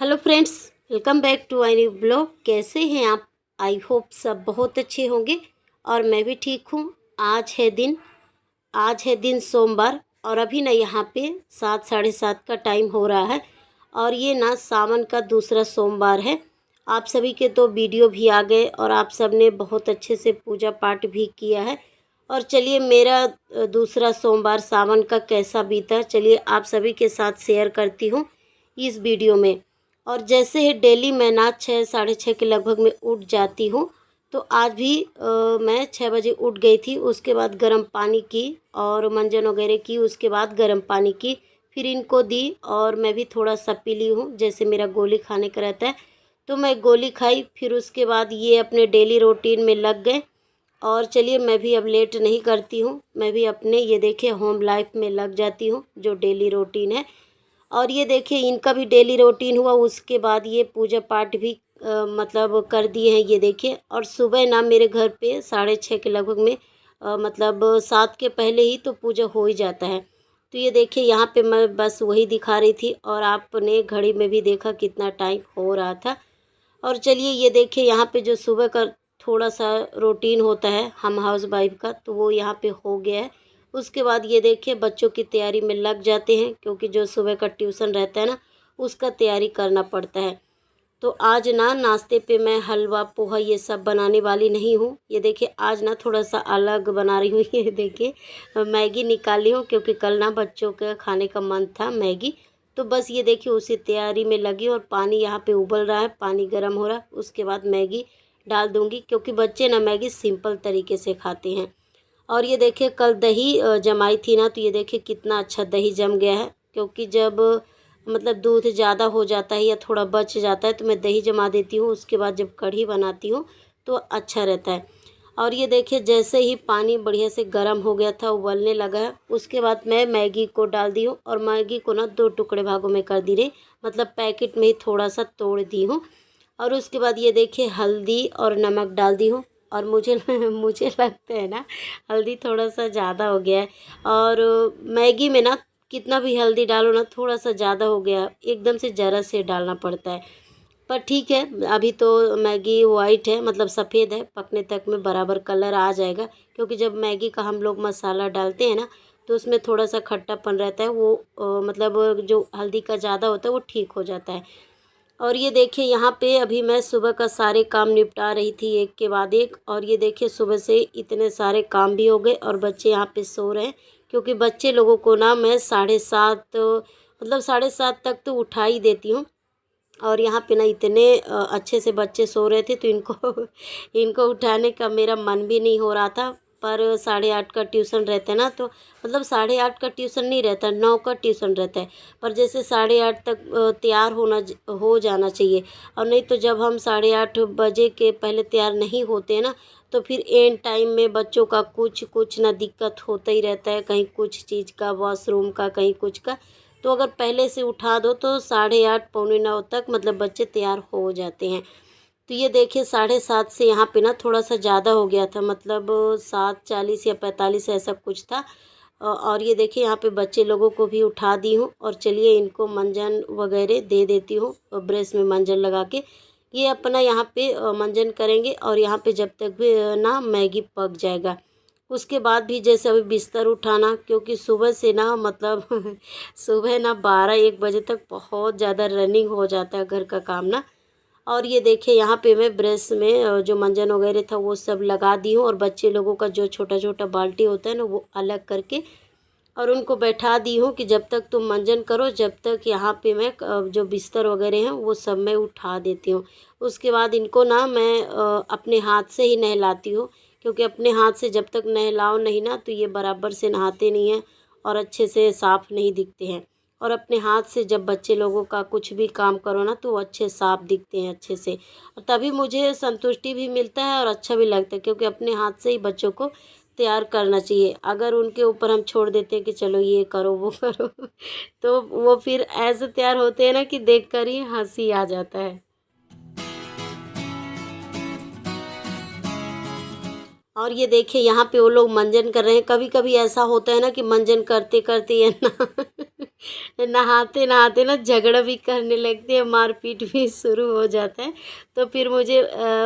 Hello friends, welcome back to I new blog. कैसे हैं आप? आई होप सब बहुत अच्छे होंगे और मैं भी ठीक हूँ। आज है दिन सोमवार और अभी ना यहाँ पे 7 साढ़े 7 का टाइम हो रहा है और ये ना सावन का दूसरा सोमवार है। आप सभी के तो वीडियो भी आ गए और आप सब ने बहुत अच्छे से पूजा पाठ भी किया है। और चलिए मेरा दूसरा सोमवार सावन का कैसा बीता, चलिए आप सभी के साथ शेयर करती हूँ इस वीडियो में। और जैसे ही डेली मैं ना 6 साढ़े 6 के लगभग में उठ जाती हूँ, तो आज भी मैं 6 बजे उठ गई थी। उसके बाद गर्म पानी की और मंजन वगैरह की, उसके बाद गर्म पानी की, फिर इनको दी और मैं भी थोड़ा सा पी ली हूँ। जैसे मेरा गोली खाने का रहता है तो मैं गोली खाई, फिर उसके बाद ये अपने डेली रूटीन में लग गए। और चलिए मैं भी अब लेट नहीं करती हूँ, मैं भी अपने ये देखिए होम लाइफ में लग जाती हूँ जो डेली रूटीन है। और ये देखिए इनका भी डेली रूटीन हुआ, उसके बाद ये पूजा पाठ भी मतलब कर दिए हैं ये देखिए। और सुबह ना मेरे घर पे 6:30 के लगभग में मतलब 7 के पहले ही तो पूजा हो ही जाता है। तो ये देखिए यहाँ पे मैं बस वही दिखा रही थी और आपने घड़ी में भी देखा कितना टाइम हो रहा था। और चलिए ये देखिए यहाँ पे जो सुबह का थोड़ा सा रूटीन होता है हम हाउस वाइफ का, तो वो यहाँ पे हो गया है। उसके बाद ये देखिए बच्चों की तैयारी में लग जाते हैं, क्योंकि जो सुबह का ट्यूशन रहता है ना, उसका तैयारी करना पड़ता है। तो आज ना नाश्ते पे मैं हलवा पोहा ये सब बनाने वाली नहीं हूँ। ये देखिए आज ना थोड़ा सा अलग बना रही हूँ ये देखिए मैगी निकाली हूँ, क्योंकि कल ना बच्चों के खाने का मन था मैगी। तो बस ये देखिए उसी तैयारी में लगी और पानी यहाँ पे उबल रहा है, पानी गर्म हो रहा है। उसके बाद मैगी डाल दूँगी, क्योंकि बच्चे ना मैगी सिंपल तरीके से खाते हैं। और ये देखिए कल दही जमाई थी ना, तो ये देखिए कितना अच्छा दही जम गया है। क्योंकि जब मतलब दूध ज़्यादा हो जाता है या थोड़ा बच जाता है तो मैं दही जमा देती हूँ, उसके बाद जब कढ़ी बनाती हूँ तो अच्छा रहता है। और ये देखिए जैसे ही पानी बढ़िया से गर्म हो गया था, उबलने लगा है, उसके बाद मैं मैगी को डाल दी हूँ और मैगी को ना 2 टुकड़े भागों में कर दी रही, मतलब पैकेट में ही थोड़ा सा तोड़ दी हूँ। और उसके बाद ये देखिए हल्दी और नमक डाल दी हूँ। और मुझे मुझे लगता है ना हल्दी थोड़ा सा ज़्यादा हो गया है। और मैगी में ना कितना भी हल्दी डालो ना थोड़ा सा ज़्यादा हो गया, एकदम से ज़रा से डालना पड़ता है। पर ठीक है, अभी तो मैगी वाइट है, मतलब सफ़ेद है, पकने तक में बराबर कलर आ जाएगा। क्योंकि जब मैगी का हम लोग मसाला डालते हैं ना, तो उसमें थोड़ा सा खट्टापन रहता है, वो मतलब जो हल्दी का ज़्यादा होता है वो ठीक हो जाता है। और ये देखिए यहाँ पे अभी मैं सुबह का सारे काम निपटा रही थी एक के बाद एक। और ये देखिए सुबह से इतने सारे काम भी हो गए और बच्चे यहाँ पे सो रहे हैं। क्योंकि बच्चे लोगों को ना मैं 7:30 मतलब 7:30 तक तो उठा ही देती हूँ। और यहाँ पे ना इतने अच्छे से बच्चे सो रहे थे, तो इनको इनको उठाने का मेरा मन भी नहीं हो रहा था। पर 8:30 का ट्यूशन रहता है ना, तो मतलब 8:30 का ट्यूशन नहीं रहता, 9 का ट्यूशन रहता है। पर जैसे 8:30 तक तैयार हो जाना चाहिए। और नहीं तो जब हम 8:30 बजे के पहले तैयार नहीं होते हैं ना, तो फिर एंड टाइम में बच्चों का कुछ कुछ ना दिक्कत होता ही रहता है, कहीं कुछ चीज़ का, वॉशरूम का, कहीं कुछ का। तो अगर पहले से उठा दो तो 8:30 पौने 9 तक मतलब बच्चे तैयार हो जाते हैं। तो ये देखिए 7:30 से यहाँ पे ना थोड़ा सा ज़्यादा हो गया था, मतलब 7:40 या 45 ऐसा कुछ था। और ये देखिए यहाँ पे बच्चे लोगों को भी उठा दी हूँ और चलिए इनको मंजन वगैरह दे देती हूँ, ब्रश में मंजन लगा के। ये अपना यहाँ पे मंजन करेंगे और यहाँ पे जब तक भी ना मैगी पक जाएगा। उसके बाद भी जैसे अभी बिस्तर उठाना, क्योंकि सुबह से ना मतलब सुबह ना 12-1 बजे तक बहुत ज़्यादा रनिंग हो जाता है घर का काम ना। और ये देखिए यहाँ पे मैं ब्रश में जो मंजन वगैरह था वो सब लगा दी हूँ और बच्चे लोगों का जो छोटा छोटा बाल्टी होता है ना वो अलग करके और उनको बैठा दी हूँ कि जब तक तुम मंजन करो, जब तक यहाँ पे मैं जो बिस्तर वगैरह हैं वो सब मैं उठा देती हूँ। उसके बाद इनको ना मैं अपने हाथ से ही नहलाती हूँ, क्योंकि अपने हाथ से जब तक नहलाओ नहीं ना तो ये बराबर से नहाते नहीं हैं और अच्छे से साफ़ नहीं दिखते हैं। और अपने हाथ से जब बच्चे लोगों का कुछ भी काम करो ना तो वो अच्छे साफ़ दिखते हैं अच्छे से, और तभी मुझे संतुष्टि भी मिलता है और अच्छा भी लगता है, क्योंकि अपने हाथ से ही बच्चों को तैयार करना चाहिए। अगर उनके ऊपर हम छोड़ देते हैं कि चलो ये करो वो करो तो वो फिर ऐसे तैयार होते हैं ना कि देखकर ही हंसी आ जाता है। और ये देखिए यहाँ पे वो लोग मंजन कर रहे हैं। कभी कभी ऐसा होता है ना कि मंजन करते करते या नहाते नहाते ना झगड़ा भी करने लगते हैं, मारपीट भी शुरू हो जाता है। तो फिर मुझे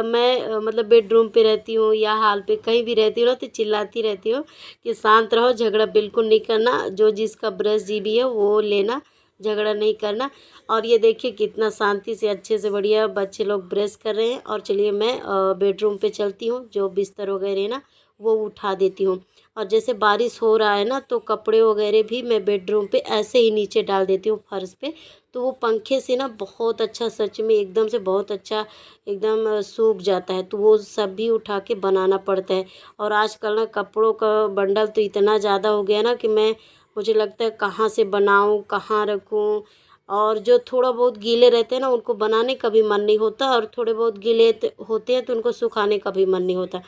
मैं मतलब बेडरूम पे रहती हूँ या हॉल पे कहीं भी रहती हूँ ना, तो चिल्लाती रहती हूँ कि शांत रहो, झगड़ा बिल्कुल नहीं करना, जो जिसका ब्रश जीबी है वो लेना, झगड़ा नहीं करना। और ये देखिए कितना शांति से अच्छे से बढ़िया बच्चे लोग ब्रश कर रहे हैं। और चलिए मैं बेडरूम पे चलती हूँ, जो बिस्तर वगैरह है ना वो उठा देती हूँ। और जैसे बारिश हो रहा है ना, तो कपड़े वगैरह भी मैं बेडरूम पे ऐसे ही नीचे डाल देती हूँ फर्श पे। तो वो पंखे से ना बहुत अच्छा, सच में एकदम से बहुत अच्छा एकदम सूख जाता है। तो वो सब भी उठा के बनाना पड़ता है। और आजकल ना कपड़ों का बंडल तो इतना ज़्यादा हो गया ना कि मुझे लगता है कहाँ से बनाऊँ, कहाँ रखूँ। और जो थोड़ा बहुत गीले रहते हैं ना उनको बनाने का भी मन नहीं होता, और थोड़े बहुत गीले होते हैं तो उनको सुखाने का भी मन नहीं होता,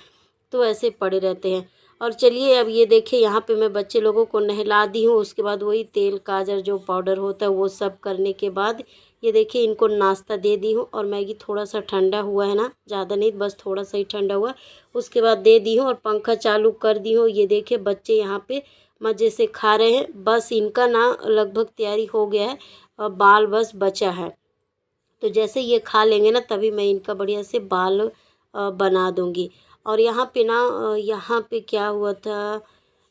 तो ऐसे पड़े रहते हैं। और चलिए अब ये देखिए यहाँ पे मैं बच्चे लोगों को नहला दी हूँ। उसके बाद वही तेल काजर जो पाउडर होता है वो सब करने के बाद ये देखिए इनको नाश्ता दे दी हूँ। और मैगी थोड़ा सा ठंडा हुआ है ना, ज़्यादा नहीं, बस थोड़ा सा ही ठंडा हुआ, उसके बाद दे दी हूँ और पंखा चालू कर दी हूँ। ये देखिए बच्चे यहाँ पे मज़े से खा रहे हैं। बस इनका ना लगभग तैयारी हो गया है, बाल बस बचा है। तो जैसे ये खा लेंगे ना तभी मैं इनका बढ़िया से बाल बना दूंगी। और यहाँ पे ना यहाँ पे क्या हुआ था,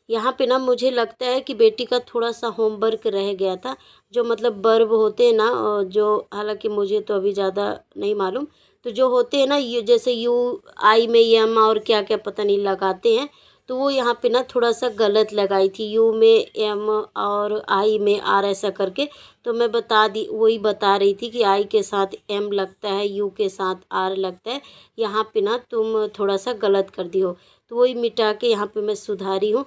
यहाँ पे ना मुझे लगता है कि बेटी का थोड़ा सा होमवर्क रह गया था, जो मतलब वर्ब होते हैं ना, जो हालांकि मुझे तो अभी ज़्यादा नहीं मालूम, तो जो होते हैं ना ये जैसे यू आई में यम और क्या क्या पता नहीं लगाते हैं, तो वो यहाँ पे ना थोड़ा सा गलत लगाई थी, यू में एम और आई में आर ऐसा करके। तो मैं वही बता रही थी कि आई के साथ एम लगता है, यू के साथ आर लगता है, यहाँ पे ना तुम थोड़ा सा गलत कर दी हो। तो वही मिटा के यहाँ पे मैं सुधारी हूँ।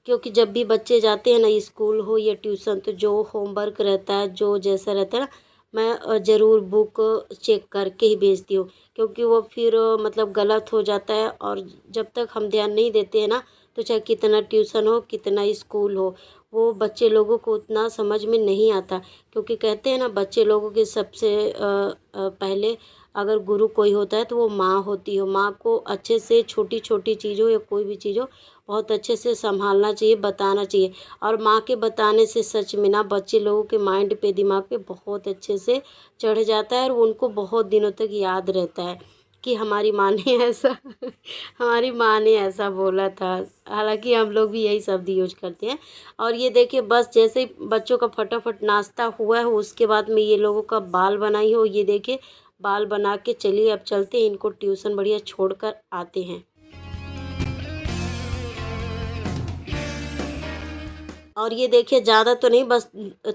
क्योंकि जब भी बच्चे जाते हैं ना स्कूल हो या ट्यूशन, तो जो होमवर्क रहता है, जो जैसा रहता है ना, मैं ज़रूर बुक चेक करके ही भेजती हूँ। क्योंकि वो फिर मतलब गलत हो जाता है, और जब तक हम ध्यान नहीं देते हैं ना, तो चाहे कितना ट्यूशन हो कितना स्कूल हो, वो बच्चे लोगों को उतना समझ में नहीं आता। क्योंकि कहते हैं ना बच्चे लोगों के सबसे पहले अगर गुरु कोई होता है तो वो माँ होती है। माँ को अच्छे से छोटी छोटी चीज़ों या कोई भी चीज़ हो बहुत अच्छे से संभालना चाहिए, बताना चाहिए। और माँ के बताने से सच में ना बच्चे लोगों के माइंड पे, दिमाग पे बहुत अच्छे से चढ़ जाता है, और उनको बहुत दिनों तक याद रहता है कि हमारी माँ ने ऐसा हमारी माँ ने ऐसा बोला था। हालांकि हम लोग भी यही शब्द यूज करते हैं। और ये देखिए बस जैसे ही बच्चों का फटाफट नाश्ता हुआ है, उसके बाद में ये लोगों का बाल बनाई हो। ये देखिए बाल बना के चलिए अब चलते हैं, इनको ट्यूशन बढ़िया छोड़ कर आते हैं। और ये देखिए ज़्यादा तो नहीं, बस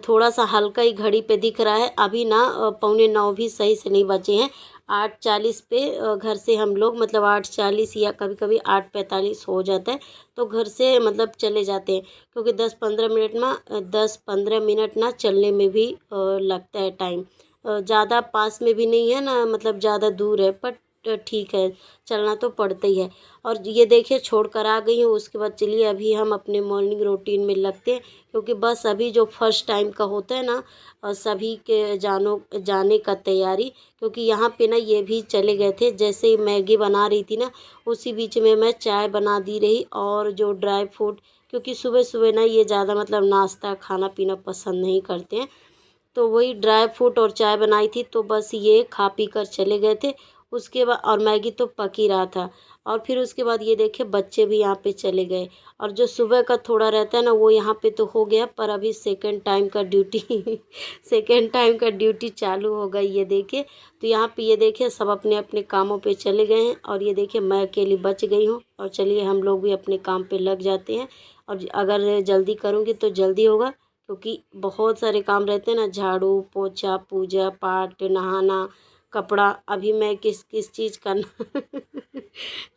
थोड़ा सा हल्का ही घड़ी पे दिख रहा है। अभी ना 8:45 भी सही से नहीं बचे हैं। 8:40 पे घर से हम लोग मतलब 8:40 या कभी कभी 8:45 हो जाता है, तो घर से मतलब चले जाते हैं। क्योंकि 10-15 मिनट ना चलने में भी लगता है टाइम। ज़्यादा पास में भी नहीं है ना, मतलब ज़्यादा दूर है, बट ठीक है, चलना तो पड़ता ही है। और ये देखिए छोड़ कर आ गई हूँ। उसके बाद चलिए अभी हम अपने मॉर्निंग रूटीन में लगते हैं। क्योंकि बस अभी जो फर्स्ट टाइम का होता है ना, सभी के जाने का तैयारी। क्योंकि यहाँ पे ना ये भी चले गए थे, जैसे ही मैगी बना रही थी ना, उसी बीच में मैं चाय बना दी रही, और जो ड्राई फ्रूट, क्योंकि सुबह सुबह ना ये ज़्यादा मतलब नाश्ता खाना पीना पसंद नहीं करते हैं, तो वही ड्राई फ्रूट और चाय बनाई थी, तो बस ये खा पी कर चले गए थे। उसके बाद और मैगी तो पक ही रहा था। और फिर उसके बाद ये देखिए बच्चे भी यहाँ पे चले गए। और जो सुबह का थोड़ा रहता है ना वो यहाँ पे तो हो गया, पर अभी सेकंड टाइम का ड्यूटी सेकंड टाइम का ड्यूटी चालू हो गई। ये देखिए, तो यहाँ पे ये देखिए सब अपने अपने कामों पे चले गए हैं, और ये देखिए मैं अकेली बच गई हूँ। और चलिए हम लोग भी अपने काम पे लग जाते हैं। और अगर जल्दी करूँगी तो जल्दी होगा, क्योंकि बहुत सारे काम रहते हैं ना, झाड़ू पोछा पूजा पाठ नहाना कपड़ा। अभी मैं किस किस चीज़ का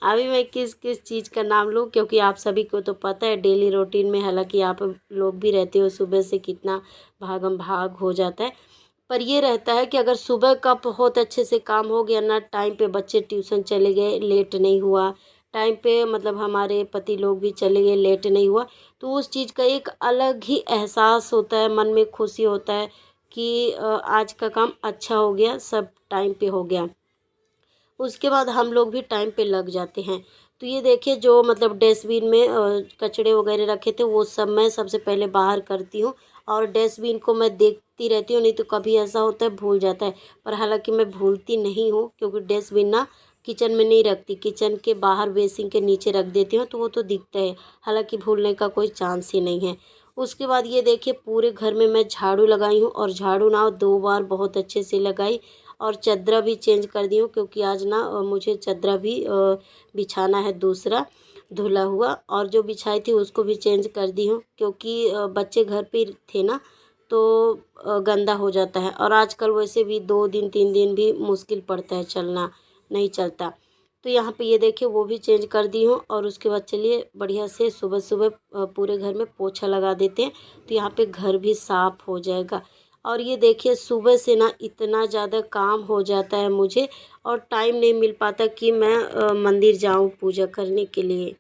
अभी मैं किस किस चीज़ का नाम लूँ, क्योंकि आप सभी को तो पता है डेली रूटीन में, हालांकि आप लोग भी रहते हो सुबह से, कितना भागम भाग हो जाता है। पर ये रहता है कि अगर सुबह का बहुत अच्छे से काम हो गया ना, टाइम पे बच्चे ट्यूशन चले गए, लेट नहीं हुआ, टाइम पे मतलब हमारे पति लोग भी चले गए, लेट नहीं हुआ, तो उस चीज़ का एक अलग ही एहसास होता है, मन में खुशी होता है कि आज का काम अच्छा हो गया, सब टाइम पे हो गया। उसके बाद हम लोग भी टाइम पे लग जाते हैं। तो ये देखिए जो मतलब डस्टबिन में कचड़े वगैरह रखे थे वो सब मैं सबसे पहले बाहर करती हूँ, और डस्टबिन को मैं देखती रहती हूँ, नहीं तो कभी ऐसा होता है भूल जाता है। पर हालांकि मैं भूलती नहीं हूँ, क्योंकि डस्टबिन ना किचन में नहीं रखती, किचन के बाहर बेसिन के नीचे रख देती हूँ, तो वो तो दिखता है। हालांकि भूलने का कोई चांस ही नहीं है। उसके बाद ये देखिए पूरे घर में मैं झाड़ू लगाई हूँ, और झाड़ू ना 2 बार बहुत अच्छे से लगाई, और चद्रा भी चेंज कर दी हूँ, क्योंकि आज ना मुझे चद्रा भी बिछाना है दूसरा धुला हुआ, और जो बिछाई थी उसको भी चेंज कर दी हूँ, क्योंकि बच्चे घर पे थे ना, तो गंदा हो जाता है। और आजकल वैसे भी 2 दिन 3 दिन भी मुश्किल पड़ता है, चलना नहीं चलता। तो यहाँ पे ये देखिए वो भी चेंज कर दी हूँ, और उसके बाद चलिए बढ़िया से सुबह सुबह पूरे घर में पोछा लगा देते हैं, तो यहाँ पे घर भी साफ़ हो जाएगा। और ये देखिए सुबह से ना इतना ज़्यादा काम हो जाता है मुझे, और टाइम नहीं मिल पाता कि मैं मंदिर जाऊँ पूजा करने के लिए।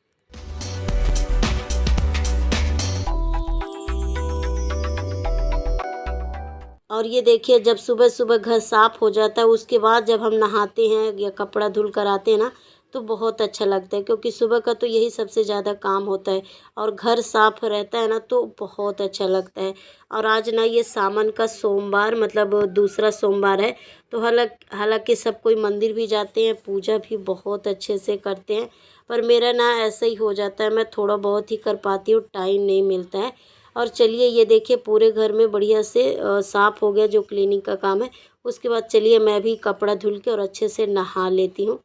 और ये देखिए जब सुबह सुबह घर साफ़ हो जाता है, उसके बाद जब हम नहाते हैं या कपड़ा धुल कर आते हैं ना, तो बहुत अच्छा लगता है, क्योंकि सुबह का तो यही सबसे ज़्यादा काम होता है, और घर साफ़ रहता है ना तो बहुत अच्छा लगता है। और आज ना ये सावन का सोमवार मतलब दूसरा सोमवार है, तो हालांकि सब कोई मंदिर भी जाते हैं, पूजा भी बहुत अच्छे से करते हैं, पर मेरा ना ऐसा ही हो जाता है, मैं थोड़ा बहुत ही कर पाती हूँ, टाइम नहीं मिलता है। और चलिए ये देखिए पूरे घर में बढ़िया से साफ़ हो गया जो क्लीनिंग का काम है। उसके बाद चलिए मैं भी कपड़ा धुल के और अच्छे से नहा लेती हूँ।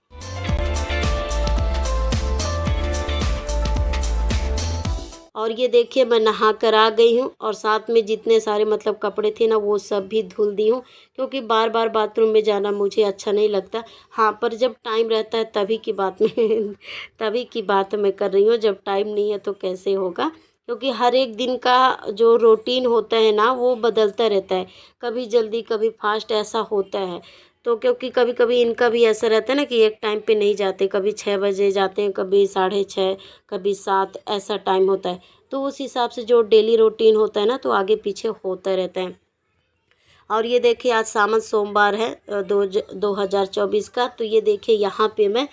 और ये देखिए मैं नहा कर आ गई हूँ, और साथ में जितने सारे मतलब कपड़े थे ना वो सब भी धुल दी हूँ, क्योंकि बार बार बाथरूम में जाना मुझे अच्छा नहीं लगता। हाँ, पर जब टाइम रहता है तभी की बात में तभी की बात मैं कर रही हूँ, जब टाइम नहीं है तो कैसे होगा, क्योंकि हर एक दिन का जो रूटीन होता है ना वो बदलता रहता है, कभी जल्दी कभी फास्ट ऐसा होता है। तो क्योंकि कभी कभी इनका भी ऐसा रहता है ना कि एक टाइम पे नहीं जाते, कभी 6 बजे जाते हैं, कभी 6:30, कभी 7, ऐसा टाइम होता है। तो उस हिसाब से जो डेली रूटीन होता है ना तो आगे पीछे होता रहता है। और ये देखिए आज सावन सोमवार है 2024 का। तो ये देखिए यहाँ पे मैं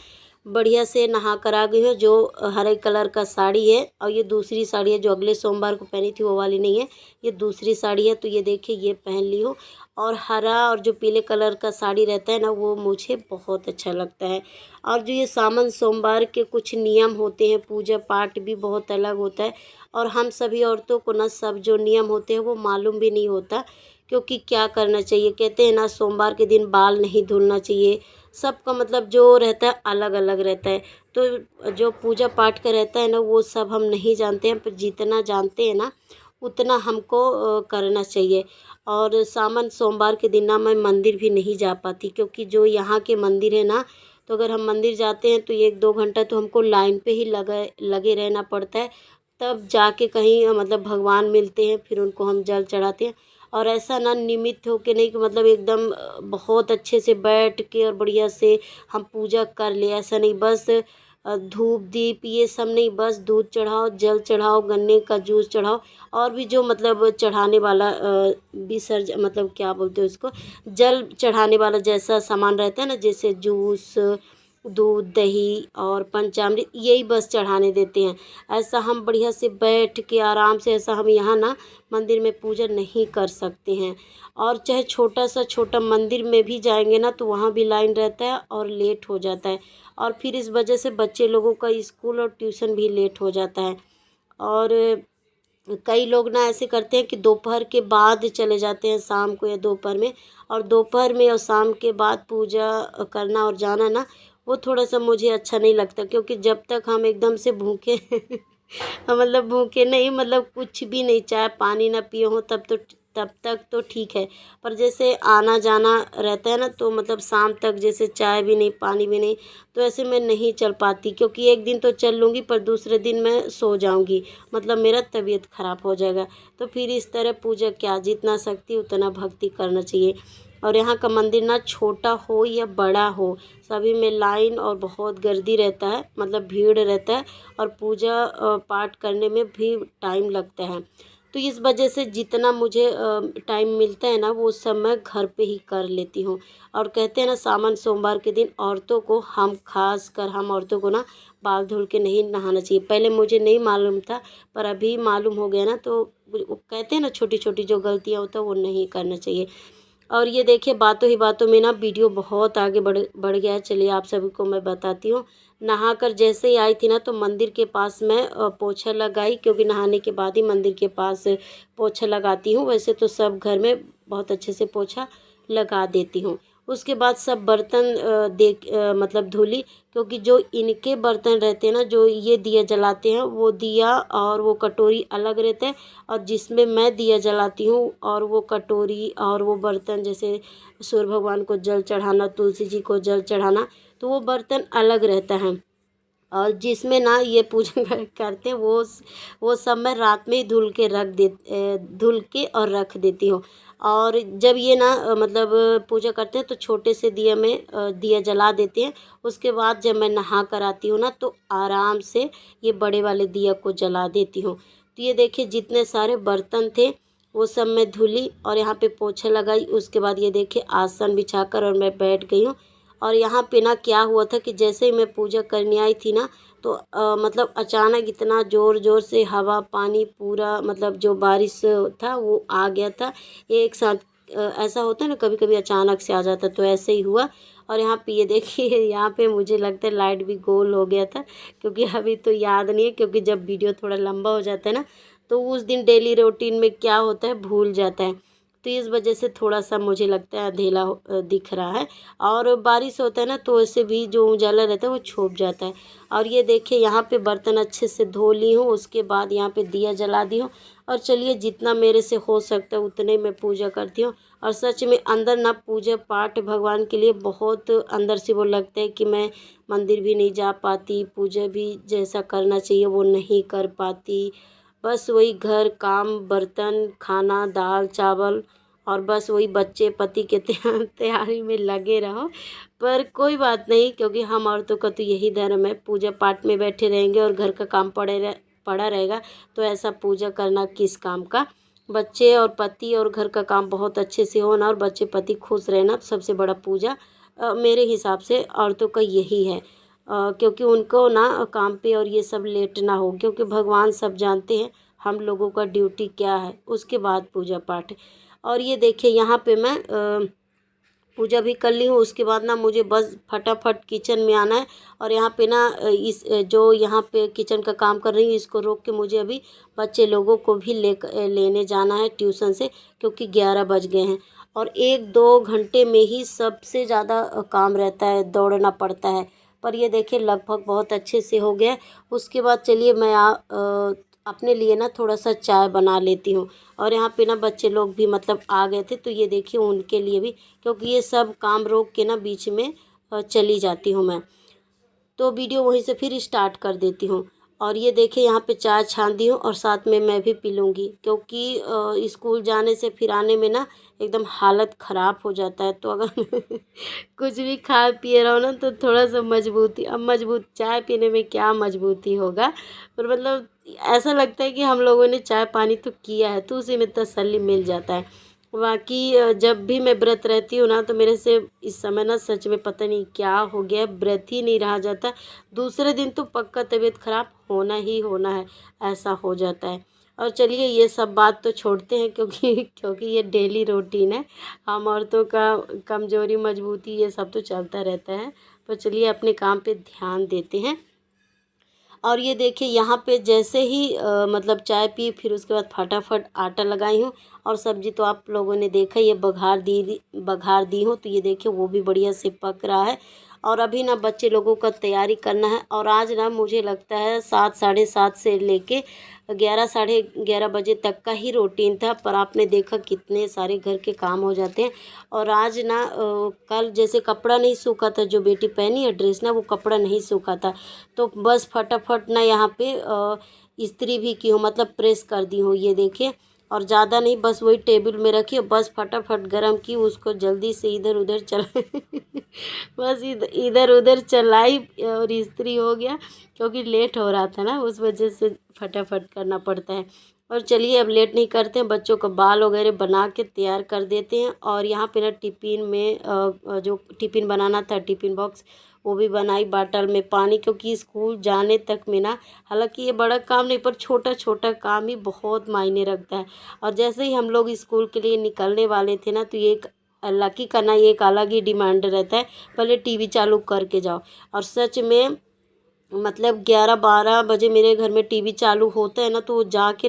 बढ़िया से नहा कर आ गई हूँ। जो हरे कलर का साड़ी है, और ये दूसरी साड़ी है जो अगले सोमवार को पहनी थी वो वाली नहीं है, ये दूसरी साड़ी है। तो ये देखिए ये पहन ली हूँ, और हरा और जो पीले कलर का साड़ी रहता है ना वो मुझे बहुत अच्छा लगता है। और जो ये सावन सोमवार के कुछ नियम होते हैं, पूजा पाठ भी बहुत अलग होता है, और हम सभी औरतों को ना सब जो नियम होते हैं वो मालूम भी नहीं होता, क्योंकि क्या करना चाहिए, कहते हैं ना सोमवार के दिन बाल नहीं धुलना चाहिए। सबका मतलब जो रहता है अलग अलग रहता है। तो जो पूजा पाठ का रहता है ना वो सब हम नहीं जानते हैं, पर जितना जानते हैं ना उतना हमको करना चाहिए। और सावन सोमवार के दिन ना मैं मंदिर भी नहीं जा पाती, क्योंकि जो यहाँ के मंदिर है ना, तो अगर हम मंदिर जाते हैं तो 1-2 घंटा तो हमको लाइन पे ही लगे रहना पड़ता है, तब जाके कहीं मतलब भगवान मिलते हैं, फिर उनको हम जल चढ़ाते हैं। और ऐसा ना निमित्त हो के नहीं कि मतलब एकदम बहुत अच्छे से बैठ के और बढ़िया से हम पूजा कर ले, ऐसा नहीं। बस धूप दीप ये सब नहीं, बस दूध चढ़ाओ, जल चढ़ाओ, गन्ने का जूस चढ़ाओ, और भी जो मतलब चढ़ाने वाला विसर्ज मतलब क्या बोलते हैं उसको, जल चढ़ाने वाला जैसा सामान रहता है ना, जैसे जूस, दूध, दही और पंचामृत, यही बस चढ़ाने देते हैं। ऐसा हम बढ़िया से बैठ के आराम से ऐसा हम यहाँ ना मंदिर में पूजा नहीं कर सकते हैं। और चाहे छोटा मंदिर में भी जाएंगे ना तो वहाँ भी लाइन रहता है और लेट हो जाता है, और फिर इस वजह से बच्चे लोगों का स्कूल और ट्यूशन भी लेट हो जाता है। और कई लोग ना ऐसे करते हैं कि दोपहर के बाद चले जाते हैं, शाम को या दोपहर में, और दोपहर में और शाम के बाद पूजा करना और जाना ना वो थोड़ा सा मुझे अच्छा नहीं लगता, क्योंकि जब तक हम एकदम से भूखे मतलब भूखे नहीं, मतलब कुछ भी नहीं, चाय पानी ना पिए हो तब तक तो ठीक है। पर जैसे आना जाना रहता है ना तो मतलब शाम तक जैसे चाय भी नहीं पानी भी नहीं, तो ऐसे मैं नहीं चल पाती, क्योंकि एक दिन तो चल लूँगी पर दूसरे दिन मैं सो जाऊँगी, मतलब मेरा तबीयत ख़राब हो जाएगा। तो फिर इस तरह पूजा क्या, जितना शक्ति उतना भक्ति करना चाहिए। और यहाँ का मंदिर ना छोटा हो या बड़ा हो, सभी में लाइन और बहुत गर्दी रहता है, मतलब भीड़ रहता है, और पूजा पाठ करने में भी टाइम लगता है। तो इस वजह से जितना मुझे टाइम मिलता है ना वो सब मैं घर पे ही कर लेती हूँ। और कहते हैं ना सावन सोमवार के दिन औरतों को, हम औरतों को ना बाल धुल के नहीं नहाना चाहिए। पहले मुझे नहीं मालूम था, पर अभी मालूम हो गया ना, तो वो कहते हैं ना छोटी छोटी जो गलतियाँ होता है वो नहीं करना चाहिए। और ये देखिए बातों ही बातों में ना वीडियो बहुत आगे बढ़ गया है। चलिए आप सभी को मैं बताती हूँ। नहाकर जैसे ही आई थी ना तो मंदिर के पास मैं पोछा लगाई, क्योंकि नहाने के बाद ही मंदिर के पास पोछा लगाती हूँ। वैसे तो सब घर में बहुत अच्छे से पोछा लगा देती हूँ। उसके बाद सब बर्तन मतलब धुली, क्योंकि जो इनके बर्तन रहते हैं ना, जो ये दिया जलाते हैं, वो दिया और वो कटोरी अलग रहता है। और जिसमें मैं दिया जलाती हूँ और वो कटोरी और वो बर्तन, जैसे सूर्य भगवान को जल चढ़ाना, तुलसी जी को जल चढ़ाना, तो वो बर्तन अलग रहता है। और जिसमें ना ये पूजा करते हैं वो सब मैं रात में ही धुल के और रख देती हूँ। और जब ये ना मतलब पूजा करते हैं तो छोटे से दिया में दिया जला देते हैं। उसके बाद जब मैं नहा कर आती हूँ ना तो आराम से ये बड़े वाले दिया को जला देती हूँ। तो ये देखिए जितने सारे बर्तन थे वो सब मैं धुली और यहाँ पे पोछा लगाई। उसके बाद ये देखिए आसन बिछाकर और मैं बैठ गई हूँ। और यहाँ पे ना क्या हुआ था कि जैसे ही मैं पूजा करने आई थी ना तो मतलब अचानक इतना ज़ोर ज़ोर से हवा पानी पूरा, मतलब जो बारिश था वो आ गया था एक साथ। ऐसा होता है ना कभी कभी अचानक से आ जाता, तो ऐसे ही हुआ। और यहाँ पे ये देखिए यहाँ पे मुझे लगता है लाइट भी गोल हो गया था, क्योंकि अभी तो याद नहीं है, क्योंकि जब वीडियो थोड़ा लंबा हो जाता है ना तो उस दिन डेली रूटीन में क्या होता है भूल जाता है। तो इस वजह से थोड़ा सा मुझे लगता है अंधेला दिख रहा है। और बारिश होता है ना तो ऐसे भी जो उजाला रहता है वो छुप जाता है। और ये देखिए यहाँ पे बर्तन अच्छे से धो ली हूँ, उसके बाद यहाँ पे दिया जला दी हूँ। और चलिए जितना मेरे से हो सकता है उतने मैं पूजा करती हूँ। और सच में अंदर ना पूजा पाठ भगवान के लिए बहुत अंदर से वो लगता है कि मैं मंदिर भी नहीं जा पाती, पूजा भी जैसा करना चाहिए वो नहीं कर पाती। बस वही घर काम, बर्तन, खाना, दाल चावल, और बस वही बच्चे पति के तैयारी में लगे रहो। पर कोई बात नहीं, क्योंकि हम औरतों का तो यही धर्म है, पूजा पाठ में बैठे रहेंगे और घर का काम पड़ा रहेगा तो ऐसा पूजा करना किस काम का। बच्चे और पति और घर का काम बहुत अच्छे से होना और बच्चे पति खुश रहना सबसे बड़ा पूजा मेरे हिसाब से औरतों का यही है। क्योंकि उनको ना काम पे और ये सब लेट ना हो, क्योंकि भगवान सब जानते हैं हम लोगों का ड्यूटी क्या है, उसके बाद पूजा पाठ। और ये देखिए यहाँ पे मैं पूजा भी कर ली हूँ। उसके बाद ना मुझे बस फटाफट किचन में आना है। और यहाँ पे ना जो यहाँ पे किचन का काम कर रही हूँ इसको रोक के मुझे अभी बच्चे लोगों को भी लेने जाना है ट्यूशन से, क्योंकि 11 बज गए हैं। और 1-2 घंटे में ही सबसे ज़्यादा काम रहता है, दौड़ना पड़ता है। पर ये देखिए लगभग बहुत अच्छे से हो गया। उसके बाद चलिए मैं अपने लिए ना थोड़ा सा चाय बना लेती हूँ। और यहाँ पे ना बच्चे लोग भी मतलब आ गए थे, तो ये देखिए उनके लिए भी, क्योंकि ये सब काम रोक के ना बीच में चली जाती हूँ मैं, तो वीडियो वहीं से फिर स्टार्ट कर देती हूँ। और ये देखिए यहाँ पे चाय छान दी हूँ और साथ में मैं भी पी लूँगी, क्योंकि स्कूल जाने से फिर आने में ना एकदम हालत ख़राब हो जाता है। तो अगर कुछ भी खा पिए रहो ना तो थोड़ा सा मजबूती, अब मजबूत चाय पीने में क्या मजबूती होगा, पर मतलब ऐसा लगता है कि हम लोगों ने चाय पानी तो किया है तो उसी में तसल्ली मिल जाता है। बाकी जब भी मैं व्रत रहती हूँ ना तो मेरे से इस समय ना सच में पता नहीं क्या हो गया, व्रत ही नहीं रहा जाता। दूसरे दिन तो पक्का तबीयत खराब होना ही होना है, ऐसा हो जाता है। और चलिए ये सब बात तो छोड़ते हैं, क्योंकि ये डेली रूटीन है। हम औरतों का कमज़ोरी मजबूती ये सब तो चलता रहता है। पर चलिए अपने काम पे ध्यान देते हैं। और ये देखिए यहाँ पे जैसे ही मतलब चाय पी फिर उसके बाद फटाफट आटा लगाई हूँ। और सब्ज़ी तो आप लोगों ने देखा, ये बघार दी हूँ, तो ये देखिए वो भी बढ़िया से पक रहा है। और अभी ना बच्चे लोगों का तैयारी करना है। और आज ना मुझे लगता है 7-7:30 से लेके 11-11:30 बजे तक का ही रूटीन था, पर आपने देखा कितने सारे घर के काम हो जाते हैं। और आज ना कल जैसे कपड़ा नहीं सूखा था, जो बेटी पहनी है ड्रेस ना वो कपड़ा नहीं सूखा था, तो बस फटाफट ना यहाँ पे इस्त्री भी की हूँ, मतलब प्रेस कर दी हूँ, ये देखिए। और ज़्यादा नहीं, बस वही टेबल में रखी और बस फटाफट गरम की, उसको जल्दी से इधर उधर चला बस इधर उधर चलाई और इस्त्री हो गया, क्योंकि लेट हो रहा था ना उस वजह से फटाफट करना पड़ता है। और चलिए अब लेट नहीं करते हैं, बच्चों का बाल वगैरह बना के तैयार कर देते हैं। और यहाँ पे ना टिफ़िन में जो टिफ़िन बनाना था, टिफ़िन बॉक्स वो भी बनाई, बाटल में पानी, क्योंकि स्कूल जाने तक में ना, हालांकि ये बड़ा काम नहीं पर छोटा छोटा काम ही बहुत मायने रखता है। और जैसे ही हम लोग स्कूल के लिए निकलने वाले थे ना, तो ये एक लकी का ना ये एक अलग ही डिमांड रहता है, पहले टीवी चालू करके जाओ। और सच में मतलब 11-12 बजे मेरे घर में टीवी चालू होता है ना, तो वो जाके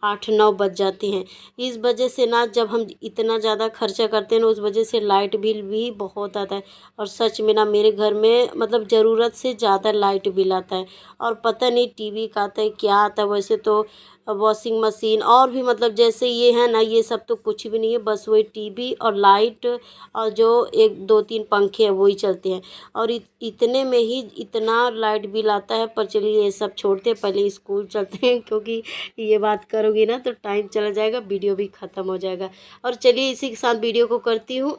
8-9 बज जाते हैं। इस वजह से ना, जब हम इतना ज़्यादा खर्चा करते हैं ना, उस वजह से लाइट बिल भी बहुत आता है। और सच में ना मेरे घर में मतलब ज़रूरत से ज़्यादा लाइट बिल आता है। और पता नहीं टीवी का आता है क्या आता है, वैसे तो वॉशिंग मशीन और भी मतलब जैसे ये है ना, ये सब तो कुछ भी नहीं है, बस वही टीवी और लाइट और जो 1-2-3 पंखे हैं वही चलते हैं। और इतने में ही इतना लाइट बिल आता है। पर चलिए ये सब छोड़ते हैं, पहले स्कूल चलते हैं, क्योंकि ये बात करोगी ना तो टाइम चला जाएगा, वीडियो भी ख़त्म हो जाएगा। और चलिए इसी के साथ वीडियो को करती हूँ।